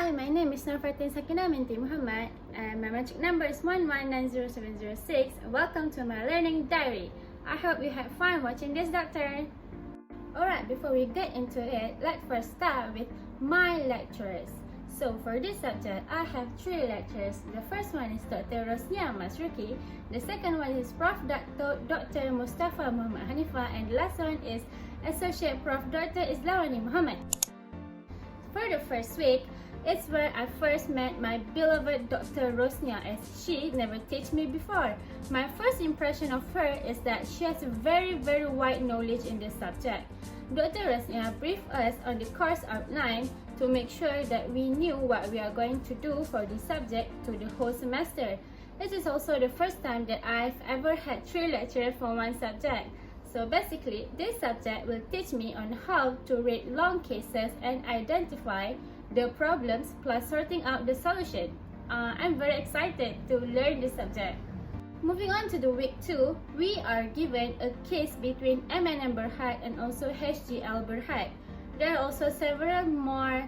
Hi, my name is Fatin Sakinah Binti Muhamad and my matric number is 1190706. Welcome to my learning diary. I hope you had fun watching this doctor. Alright, before we get into it, let's first start with my lecturers. So for this subject, I have 3 lecturers. The first one is Dr. Rosnia Masruki. The second one is Prof. Dr. Mustafa Muhammad Hanifa, and the last one is Associate Prof. Dr. Islawani Muhammad. For the first week, it's where I first met my beloved Dr. Rosnia, as she never taught me before. My first impression of her is that she has very wide knowledge in this subject. Dr. Rosnia briefed us on the course outline to make sure that we knew what we are going to do for this subject to the whole semester. This is also the first time that I've ever had 3 lecturers for one subject. So basically, this subject will teach me on how to rate long cases and identify the problems plus sorting out the solution. I'm very excited to learn this subject. Moving on to the week 2, we are given a case between MNM Berhad and also HGL Berhad. There are also several more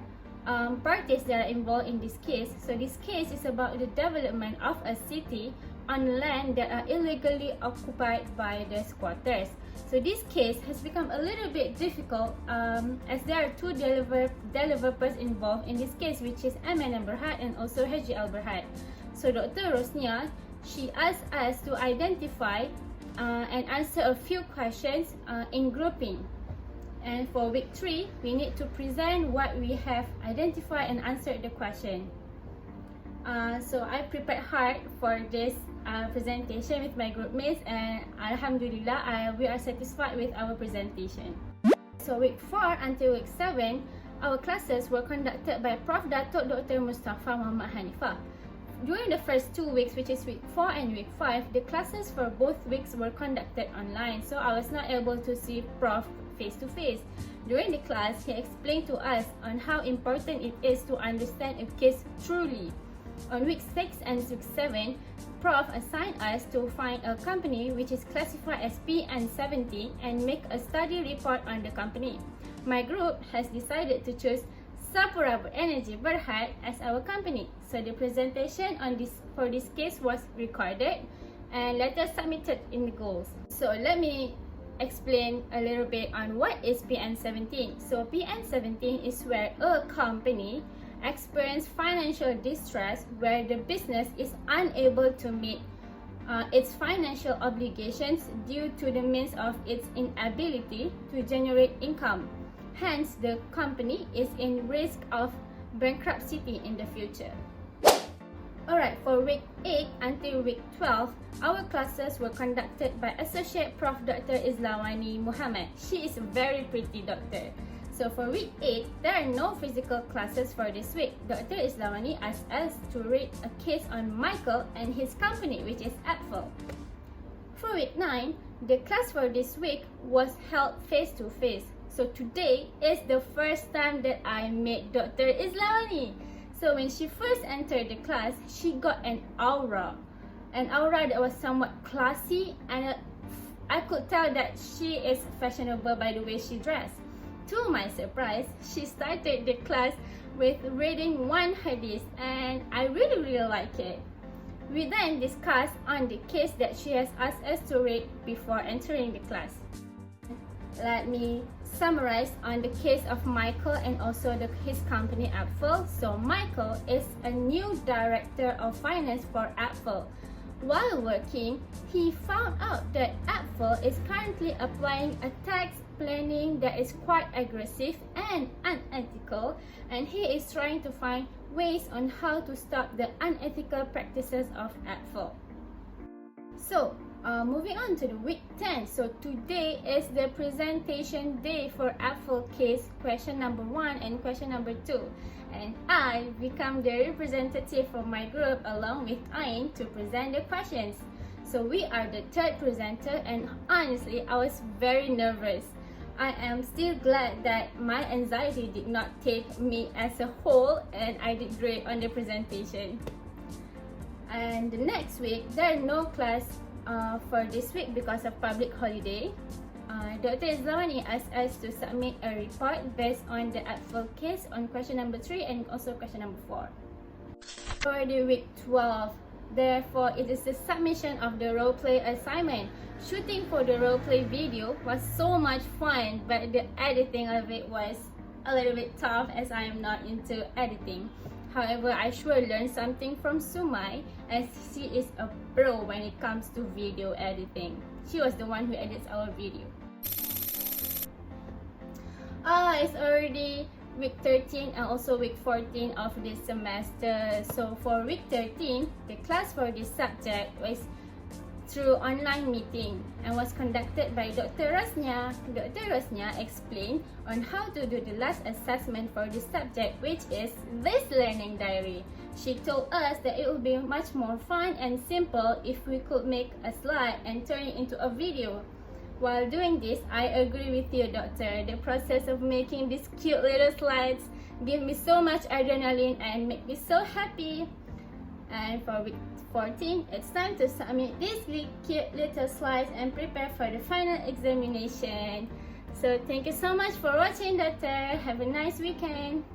parties that are involved in this case. So this case is about the development of a city on land that are illegally occupied by the squatters. So this case has become a little bit difficult as there are 2 developers involved in this case, which is MNM Berhad and also HGL Berhad. So Dr. Rosnia, she asked us to identify and answer a few questions in grouping. And for week 3, we need to present what we have identified and answered the question. So I prepared hard for this presentation with my group mates, and Alhamdulillah, we are satisfied with our presentation. So week 4 until week 7, our classes were conducted by Prof. Datuk Dr. Mustafa Muhammad Hanifa. During the first 2 weeks, which is week 4 and week 5, the classes for both weeks were conducted online, so I was not able to see Prof face to face. During the class, he explained to us on how important it is to understand a case truly. On week 6 and week 7, Prof assigned us to find a company which is classified as PN70 and make a study report on the company. My group has decided to choose Sapura Energy Berhad as our company. So the presentation for this case was recorded and later submitted in the goals. So let me explain a little bit on what is PN17. So PN17 is where a company experience financial distress where the business is unable to meet its financial obligations due to the means of its inability to generate income. Hence, the company is in risk of bankruptcy in the future. Alright, for week 8 until week 12, our classes were conducted by Associate Prof. Dr. Islawani Muhammad. She is a very pretty doctor. So for week 8, there are no physical classes for this week. Dr. Islawani asked us to rate a case on Michael and his company, which is Apple. For week 9, the class for this week was held face to face. So today is the first time that I met Dr. Islawani. So when she first entered the class, she got an aura that was somewhat classy, and I could tell that she is fashionable by the way she dressed. To my surprise, she started the class with reading one hadith, and I really like it. We then discussed on the case that she has asked us to read before entering the class. Let me summarize on the case of Michael and also his company Apple. So Michael is a new director of finance for Apple. While working, he found out that Apple is currently applying a tax planning that is quite aggressive and unethical, and he is trying to find ways on how to stop the unethical practices of Apple. So, moving on to the week 10. So today is the presentation day for Apple case question number 1 and question number 2. And I become the representative for my group along with Ain to present the questions. So we are the 3rd presenter, and honestly, I was very nervous. I am still glad that my anxiety did not take me as a whole, and I did great on the presentation. And the next week, there are no class for this week because of public holiday. Dr. Islawani asked us to submit a report based on the actual case on question number 3 and also question number 4. Already week 12, therefore it is the submission of the role play assignment. Shooting for the role play video was so much fun, but the editing of it was a little bit tough as I am not into editing. However, I sure learned something from Sumai as she is a pro when it comes to video editing. She was the one who edits our video. It's already week 13 and also week 14 of this semester. So for week 13, the class for this subject was through online meeting and was conducted by Dr. Rosnya. Dr. Rosnya explained on how to do the last assessment for this subject, which is this learning diary. She told us that it would be much more fun and simple if we could make a slide and turn it into a video. While doing this, I agree with you, Doctor. The process of making these cute little slides give me so much adrenaline and make me so happy. And for week 14, it's time to submit these cute little slides and prepare for the final examination. So thank you so much for watching, Doctor. Have a nice weekend.